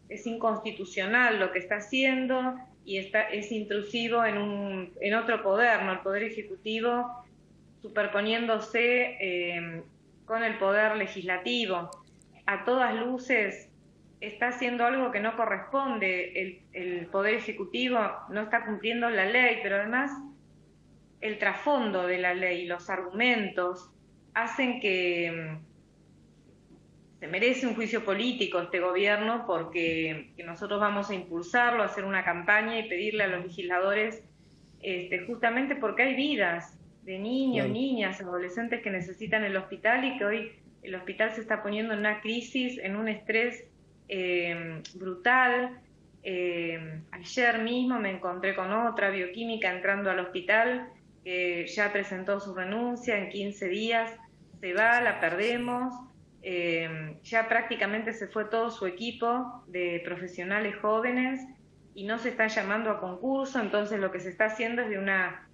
es inconstitucional lo que está haciendo y es intrusivo en otro poder, ¿no? El Poder Ejecutivo superponiéndose con el Poder Legislativo. A todas luces está haciendo algo que no corresponde. El Poder Ejecutivo no está cumpliendo la ley, pero además el trasfondo de la ley, los argumentos, hacen que se merece un juicio político este gobierno, porque que nosotros vamos a impulsarlo, a hacer una campaña y pedirle a los legisladores, justamente porque hay vidas de niños, niñas, adolescentes que necesitan el hospital y que hoy el hospital se está poniendo en una crisis, en un estrés brutal. Ayer mismo me encontré con otra bioquímica entrando al hospital, que ya presentó su renuncia, en 15 días se va, la perdemos. Ya prácticamente se fue todo su equipo de profesionales jóvenes y no se está llamando a concurso, entonces lo que se está haciendo es de una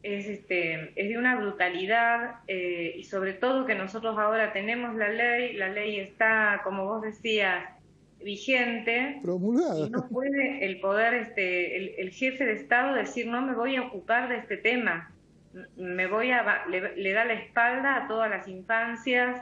es de una brutalidad, y sobre todo que nosotros ahora tenemos la ley está, como vos decías, vigente, promulgada. y no puede el poder, el jefe de Estado decir no me voy a ocupar de este tema, le da la espalda a todas las infancias,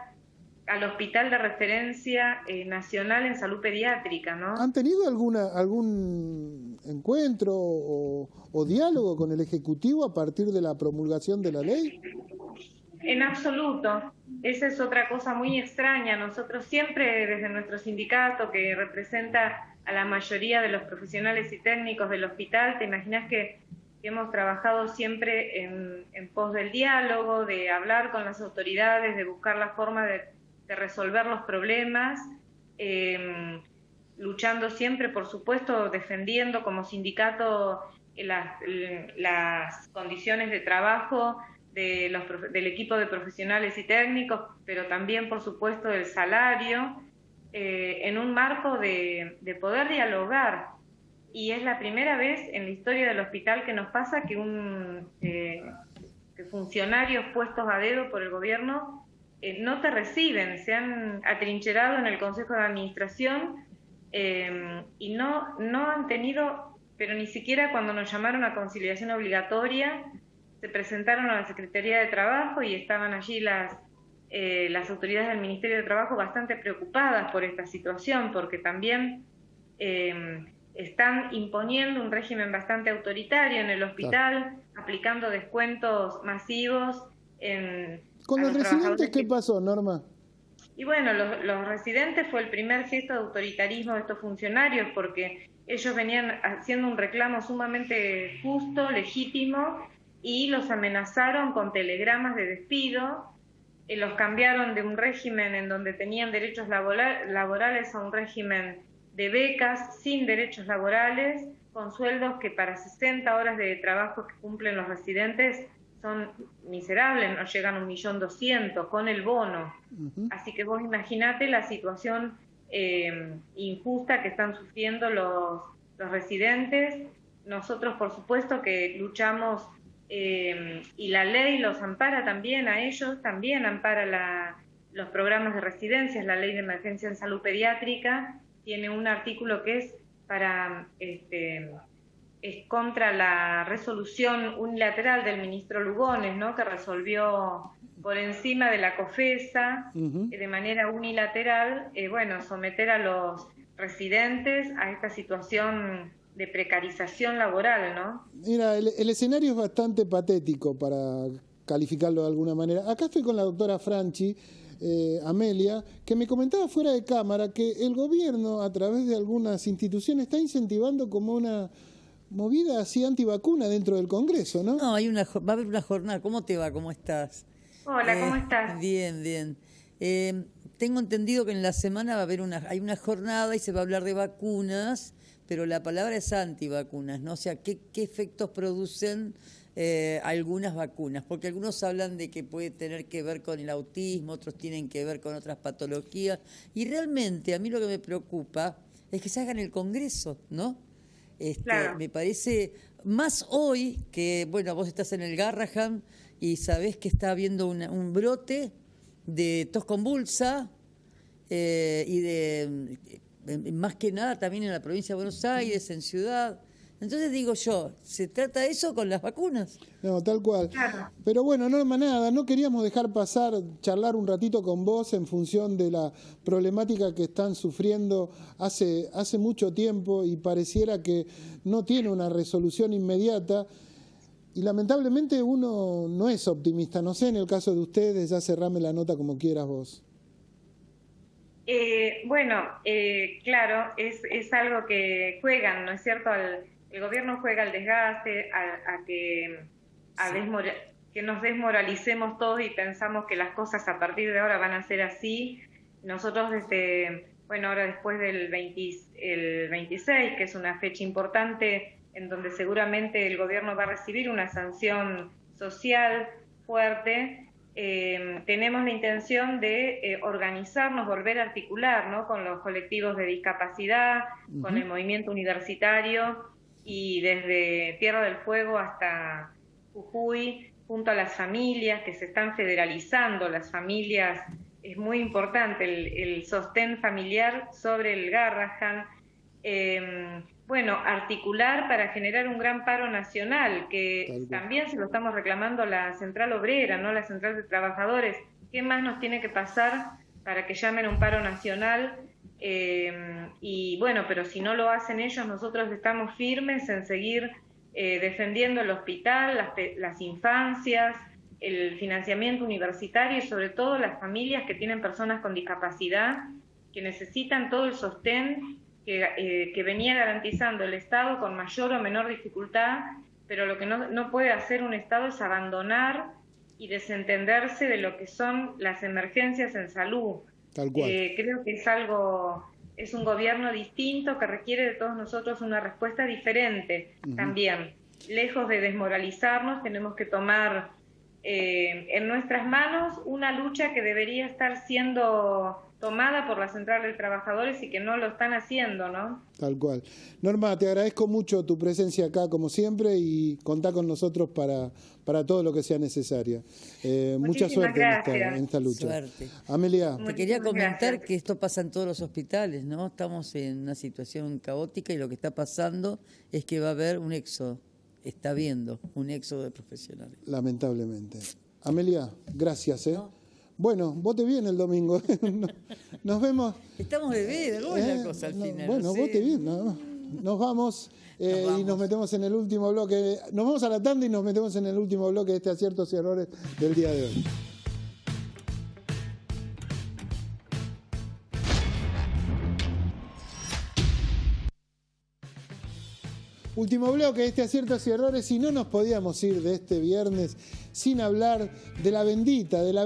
al hospital de referencia nacional en salud pediátrica, ¿no? ¿Han tenido algún encuentro o diálogo con el Ejecutivo a partir de la promulgación de la ley? En absoluto. Esa es otra cosa muy extraña. Nosotros siempre, desde nuestro sindicato, que representa a la mayoría de los profesionales y técnicos del hospital, te imaginas que hemos trabajado siempre en pos del diálogo, de hablar con las autoridades, de buscar la forma de resolver los problemas, luchando siempre, por supuesto, defendiendo como sindicato las condiciones de trabajo del equipo de profesionales y técnicos, pero también, por supuesto, el salario, en un marco de poder dialogar. Y es la primera vez en la historia del hospital que nos pasa que que funcionarios puestos a dedo por el gobierno no te reciben, se han atrincherado en el Consejo de Administración y no han tenido, pero ni siquiera cuando nos llamaron a conciliación obligatoria, se presentaron a la Secretaría de Trabajo y estaban allí las autoridades del Ministerio de Trabajo bastante preocupadas por esta situación, porque también están imponiendo un régimen bastante autoritario en el hospital, aplicando descuentos masivos ¿Con los residentes qué pasó, Norma? Y bueno, los residentes fue el primer gesto de autoritarismo de estos funcionarios, porque ellos venían haciendo un reclamo sumamente justo, legítimo, y los amenazaron con telegramas de despido, los cambiaron de un régimen en donde tenían derechos laborales a un régimen de becas sin derechos laborales, con sueldos que para 60 horas de trabajo que cumplen los residentes son miserables, no llegan a 1.200.000 con el bono. Así que vos imaginate la situación injusta que están sufriendo los residentes. Nosotros, por supuesto, que luchamos y la ley los ampara también a ellos, también ampara los programas de residencias. La ley de emergencia en salud pediátrica tiene un artículo que es es contra la resolución unilateral del ministro Lugones, ¿no? Que resolvió por encima de la COFESA, de manera unilateral, someter a los residentes a esta situación de precarización laboral, ¿no? Mira, el escenario es bastante patético para calificarlo de alguna manera. Acá estoy con la doctora Franchi, Amelia, que me comentaba fuera de cámara que el gobierno, a través de algunas instituciones, está incentivando como una movida así antivacuna dentro del Congreso, ¿no? No, va a haber una jornada. ¿Cómo te va? ¿Cómo estás? Hola, ¿cómo estás? Bien, bien. Tengo entendido que en la semana hay una jornada y se va a hablar de vacunas, pero la palabra es antivacunas, ¿no? O sea, ¿qué efectos producen algunas vacunas? Porque algunos hablan de que puede tener que ver con el autismo, otros tienen que ver con otras patologías, y realmente a mí lo que me preocupa es que se haga en el Congreso, ¿no? Claro. Me parece, más hoy que, bueno, vos estás en el Garrahan y sabés que está habiendo un brote de tos convulsa y de, más que nada también en la provincia de Buenos Aires, en Ciudad. Entonces digo yo, ¿se trata eso con las vacunas? No, tal cual. Claro. Pero bueno, Norma, nada, no queríamos dejar pasar, charlar un ratito con vos en función de la problemática que están sufriendo hace mucho tiempo y pareciera que no tiene una resolución inmediata. Y lamentablemente uno no es optimista. No sé, en el caso de ustedes, ya cerrame la nota como quieras vos. Claro, es algo que juegan, ¿no es cierto? El gobierno juega al desgaste, que nos desmoralicemos todos y pensamos que las cosas a partir de ahora van a ser así. Nosotros ahora después del 26, que es una fecha importante en donde seguramente el gobierno va a recibir una sanción social fuerte, tenemos la intención de organizarnos, volver a articular, ¿no?, con los colectivos de discapacidad, con el movimiento universitario, y desde Tierra del Fuego hasta Jujuy, junto a las familias que se están federalizando. Las familias, es muy importante el sostén familiar sobre el Garrahan. Articular para generar un gran paro nacional, que también se lo estamos reclamando a la Central Obrera, ¿no?, la Central de Trabajadores. ¿Qué más nos tiene que pasar para que llamen un paro nacional? Pero si no lo hacen ellos, nosotros estamos firmes en seguir defendiendo el hospital, las infancias, el financiamiento universitario y sobre todo las familias que tienen personas con discapacidad, que necesitan todo el sostén que venía garantizando el Estado con mayor o menor dificultad, pero lo que no puede hacer un Estado es abandonar y desentenderse de lo que son las emergencias en salud. Tal cual. Creo que es un gobierno distinto que requiere de todos nosotros una respuesta diferente también. Lejos de desmoralizarnos, tenemos que tomar en nuestras manos una lucha que debería estar siendo tomada por la Central de Trabajadores y que no lo están haciendo, ¿no? Tal cual. Norma, te agradezco mucho tu presencia acá, como siempre, y contá con nosotros para todo lo que sea necesario. Mucha suerte en esta lucha. Suerte. Amelia. Te quería comentar que esto pasa en todos los hospitales, ¿no? Estamos en una situación caótica y lo que está pasando es que va a haber un éxodo. Está habiendo un éxodo de profesionales. Lamentablemente. Amelia, gracias, No. Bueno, vote bien el domingo. Nos vemos. Estamos de ver, ¿cómo es la cosa al final? Bueno, No sé. vote bien. Nos vamos y nos metemos en el último bloque. Nos vamos a la tanda y nos metemos en el último bloque de este aciertos y errores del día de hoy. Último bloque de este aciertos y errores, y no nos podíamos ir de este viernes sin hablar de la bendita, de la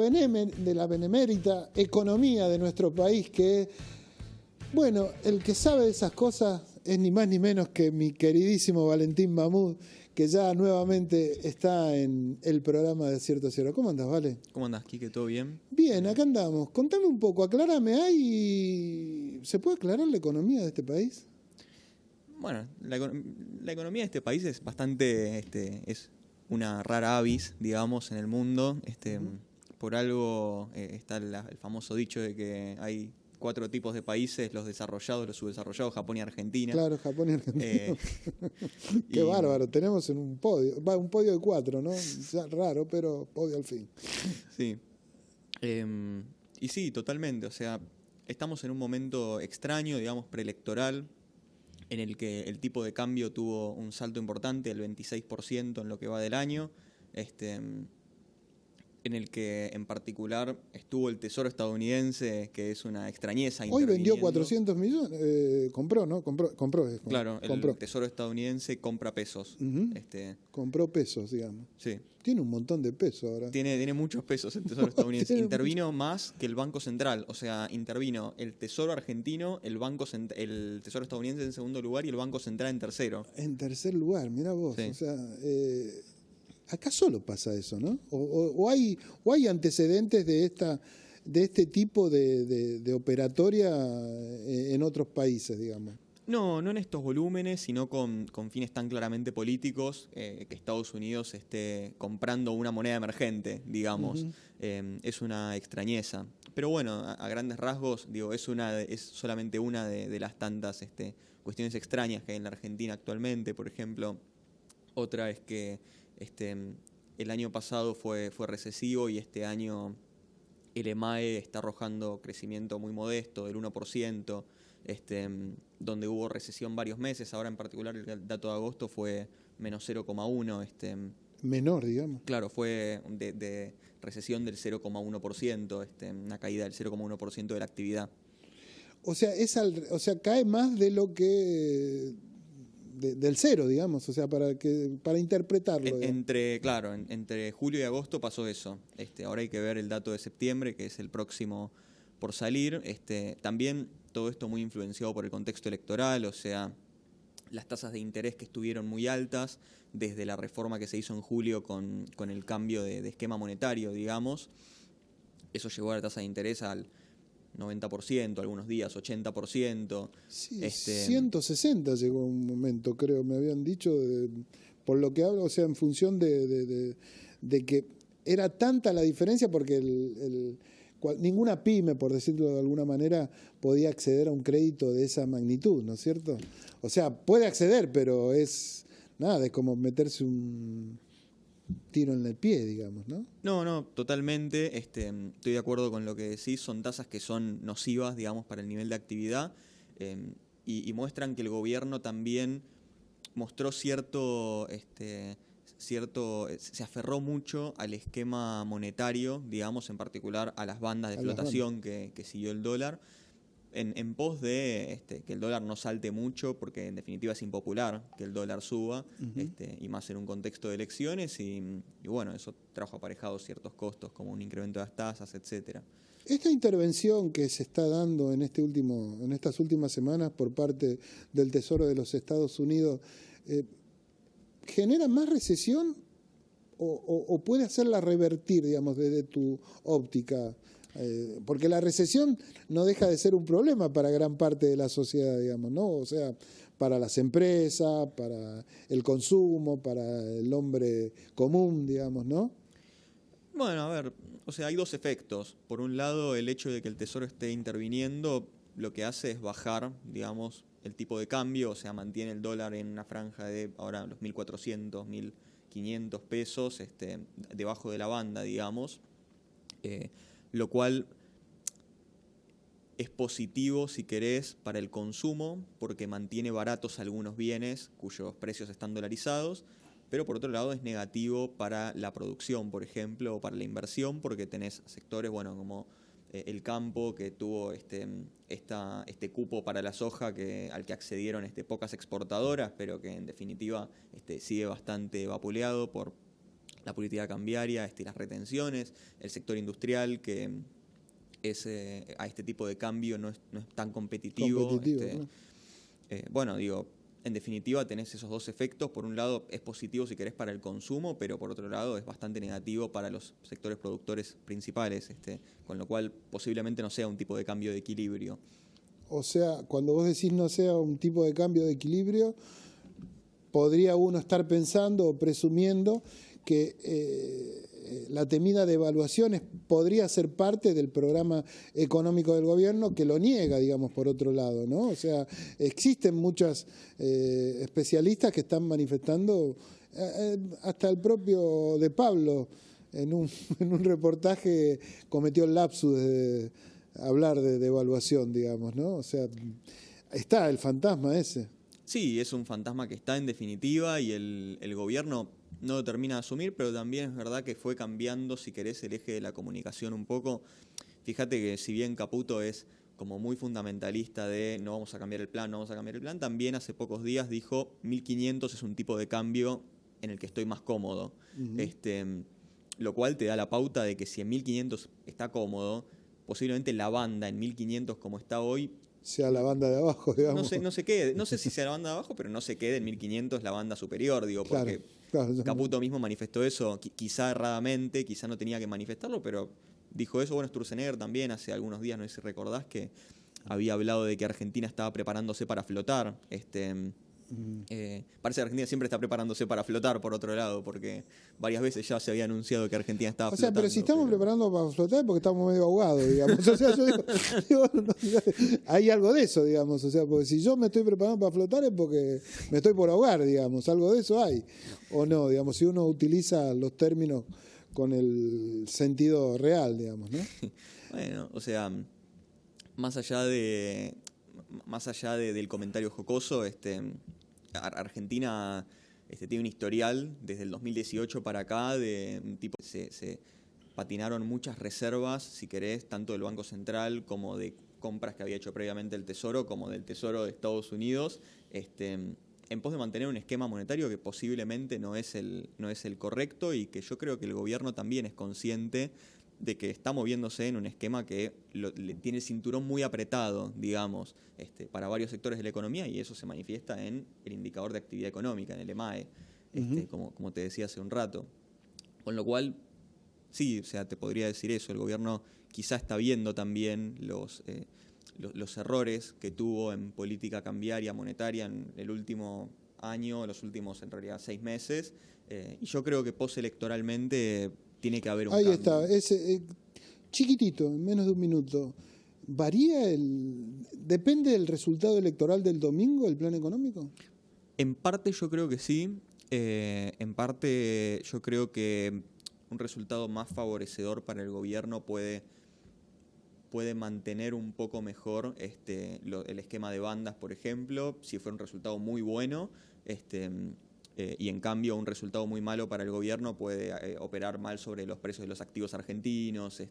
benemérita economía de nuestro país, que, bueno, el que sabe de esas cosas es ni más ni menos que mi queridísimo Valentín Mahmoud, que ya nuevamente está en el programa de Aciertos y Errores. ¿Cómo andás, Vale? ¿Cómo andás, Quique? ¿Todo bien? Bien, acá andamos. Contame un poco, aclárame, ¿se puede aclarar la economía de este país? Bueno, la economía de este país es bastante, es una rara avis, digamos, en el mundo. Por algo está el famoso dicho de que hay 4 tipos de países: los desarrollados, los subdesarrollados, Japón y Argentina. Claro, Japón y Argentina. Qué bárbaro, tenemos en un podio de 4, ¿no? Ya raro, pero podio al fin. Sí. Y sí, totalmente. O sea, estamos en un momento extraño, digamos, preelectoral, en el que el tipo de cambio tuvo un salto importante, el 26% en lo que va del año, en el que en particular estuvo el Tesoro estadounidense, que es una extrañeza. Hoy vendió 400 millones, compró, ¿no? Compró. Claro, compró. El Tesoro estadounidense compra pesos. Compró pesos, digamos. Sí. Tiene un montón de pesos ahora. Tiene muchos pesos el Tesoro estadounidense. Intervino más que el Banco Central. O sea, intervino el Tesoro argentino, el Tesoro estadounidense en segundo lugar y el Banco Central en tercero. En tercer lugar, mirá vos. Sí. O sea, acá solo pasa eso, ¿no? O hay antecedentes de este tipo de operatoria en otros países, digamos. No en estos volúmenes, sino con fines tan claramente políticos, que Estados Unidos esté comprando una moneda emergente, digamos. Es una extrañeza. Pero bueno, a grandes rasgos, digo, es solamente una de las tantas cuestiones extrañas que hay en la Argentina actualmente. Por ejemplo, otra es que el año pasado fue recesivo y este año el EMAE está arrojando crecimiento muy modesto, del 1%, donde hubo recesión varios meses. Ahora en particular el dato de agosto fue menos 0,1%. Menor, digamos. Claro, fue de recesión del 0,1%, una caída del 0,1% de la actividad. O sea, cae más de lo que del cero, digamos, o sea, para interpretarlo. Entre julio y agosto pasó eso. Ahora hay que ver el dato de septiembre, que es el próximo por salir. También todo esto muy influenciado por el contexto electoral, o sea, las tasas de interés que estuvieron muy altas desde la reforma que se hizo en julio con el cambio de esquema monetario, digamos. Eso llevó a la tasa de interés al 90%, algunos días 80%. Sí, 160 llegó un momento, creo, me habían dicho, por lo que hablo, o sea, en función de que era tanta la diferencia porque ninguna pyme, por decirlo de alguna manera, podía acceder a un crédito de esa magnitud, ¿no es cierto? O sea, puede acceder, pero es como meterse un tiro en el pie, digamos, ¿no? No, totalmente. Estoy de acuerdo con lo que decís. Son tasas que son nocivas, digamos, para el nivel de actividad y muestran que el gobierno también mostró se aferró mucho al esquema monetario, digamos, en particular a las bandas de flotación que siguió el dólar, en pos de que el dólar no salte mucho, porque en definitiva es impopular que el dólar suba, y más en un contexto de elecciones, y bueno, eso trajo aparejados ciertos costos, como un incremento de las tasas, etcétera. Esta intervención que se está dando en estas últimas semanas por parte del Tesoro de los Estados Unidos, ¿genera más recesión o puede hacerla revertir, digamos, desde tu óptica? Porque la recesión no deja de ser un problema para gran parte de la sociedad, digamos, ¿no? O sea, para las empresas, para el consumo, para el hombre común, digamos, ¿no? Bueno, a ver, o sea, hay dos efectos. Por un lado, el hecho de que el Tesoro esté interviniendo lo que hace es bajar, digamos, el tipo de cambio, o sea, mantiene el dólar en una franja de ahora los 1.400, 1.500 pesos, debajo de la banda, digamos, lo cual es positivo, si querés, para el consumo, porque mantiene baratos algunos bienes cuyos precios están dolarizados, pero por otro lado es negativo para la producción, por ejemplo, o para la inversión, porque tenés sectores, bueno, como el campo, que tuvo este cupo para la soja al que accedieron pocas exportadoras, pero que en definitiva sigue bastante vapuleado por la política cambiaria, las retenciones, el sector industrial, que a este tipo de cambio no es tan competitivo. ¿No? Bueno, digo, en definitiva tenés esos dos efectos. Por un lado es positivo, si querés, para el consumo, pero por otro lado es bastante negativo para los sectores productores principales, con lo cual posiblemente no sea un tipo de cambio de equilibrio. O sea, cuando vos decís no sea un tipo de cambio de equilibrio, podría uno estar pensando o presumiendo que la temida devaluación podría ser parte del programa económico del gobierno, que lo niega, digamos, por otro lado, ¿no? O sea, existen muchos especialistas que están manifestando, hasta el propio De Pablo en un reportaje cometió el lapsus de hablar de devaluación, digamos, ¿no? O sea, está el fantasma ese. Sí, es un fantasma que está en definitiva, y el gobierno no lo termina de asumir, pero también es verdad que fue cambiando, si querés, el eje de la comunicación un poco. Fíjate que si bien Caputo es como muy fundamentalista de no vamos a cambiar el plan, también hace pocos días dijo 1.500 es un tipo de cambio en el que estoy más cómodo. Lo cual te da la pauta de que si en 1.500 está cómodo, posiblemente la banda en 1.500 como está hoy sea la banda de abajo, digamos. No se quede, no sé si sea la banda de abajo, pero no se quede en 1.500 la banda superior, digo, porque claro. Caputo mismo manifestó eso, quizá erradamente, quizá no tenía que manifestarlo, pero dijo eso. Bueno, Sturzenegger también hace algunos días, no sé si recordás, que había hablado de que Argentina estaba preparándose para flotar. Parece que Argentina siempre está preparándose para flotar, por otro lado, porque varias veces ya se había anunciado que Argentina estaba flotando. Pero si estamos preparando para flotar es porque estamos medio ahogados, digamos. O sea, yo digo, hay algo de eso, digamos. O sea, porque si yo me estoy preparando para flotar es porque me estoy por ahogar, digamos. Algo de eso hay. O no, digamos, si uno utiliza los términos con el sentido real, digamos, ¿no? Bueno, o sea, más allá del comentario jocoso, Argentina tiene un historial desde el 2018 para acá de un tipo se patinaron muchas reservas, si querés, tanto del Banco Central como de compras que había hecho previamente el Tesoro, como del Tesoro de Estados Unidos, en pos de mantener un esquema monetario que posiblemente no es el correcto, y que yo creo que el gobierno también es consciente de que está moviéndose en un esquema que le tiene el cinturón muy apretado, digamos, para varios sectores de la economía, y eso se manifiesta en el indicador de actividad económica, en el EMAE, como te decía hace un rato. Con lo cual, sí, o sea, te podría decir eso, el gobierno quizá está viendo también los errores que tuvo en política cambiaria, monetaria en el último año, los últimos en realidad 6 meses, y yo creo que postelectoralmente tiene que haber un cambio. Ahí está, chiquitito, en menos de un minuto. ¿Depende del resultado electoral del domingo el plan económico? En parte yo creo que sí. En parte yo creo que un resultado más favorecedor para el gobierno puede mantener un poco mejor el esquema de bandas, por ejemplo, si fuera un resultado muy bueno, y en cambio un resultado muy malo para el gobierno puede operar mal sobre los precios de los activos argentinos,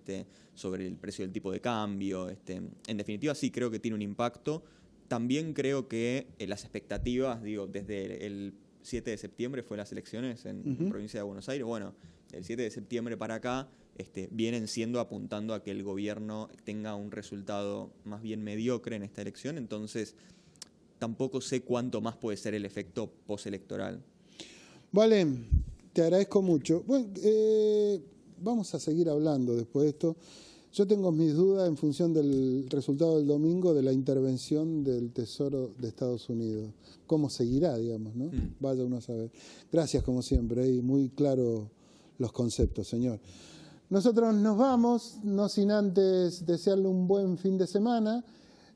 sobre el precio del tipo de cambio. En definitiva, sí, creo que tiene un impacto. También creo que las expectativas, desde el 7 de septiembre fue las elecciones en provincia de Buenos Aires. Bueno, del 7 de septiembre para acá vienen siendo apuntando a que el gobierno tenga un resultado más bien mediocre en esta elección. Entonces, tampoco sé cuánto más puede ser el efecto postelectoral. Vale, te agradezco mucho. Bueno, vamos a seguir hablando después de esto. Yo tengo mis dudas en función del resultado del domingo de la intervención del Tesoro de Estados Unidos. ¿Cómo seguirá, digamos, no? Vaya uno a saber. Gracias, como siempre, y muy claro los conceptos, señor. Nosotros nos vamos, no sin antes desearle un buen fin de semana.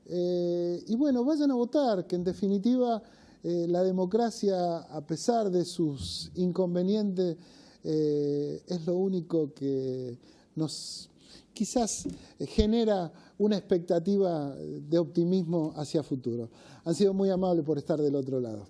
Y bueno, vayan a votar, que en definitiva la democracia, a pesar de sus inconvenientes, es lo único que nos quizás genera una expectativa de optimismo hacia futuro. Han sido muy amables por estar del otro lado.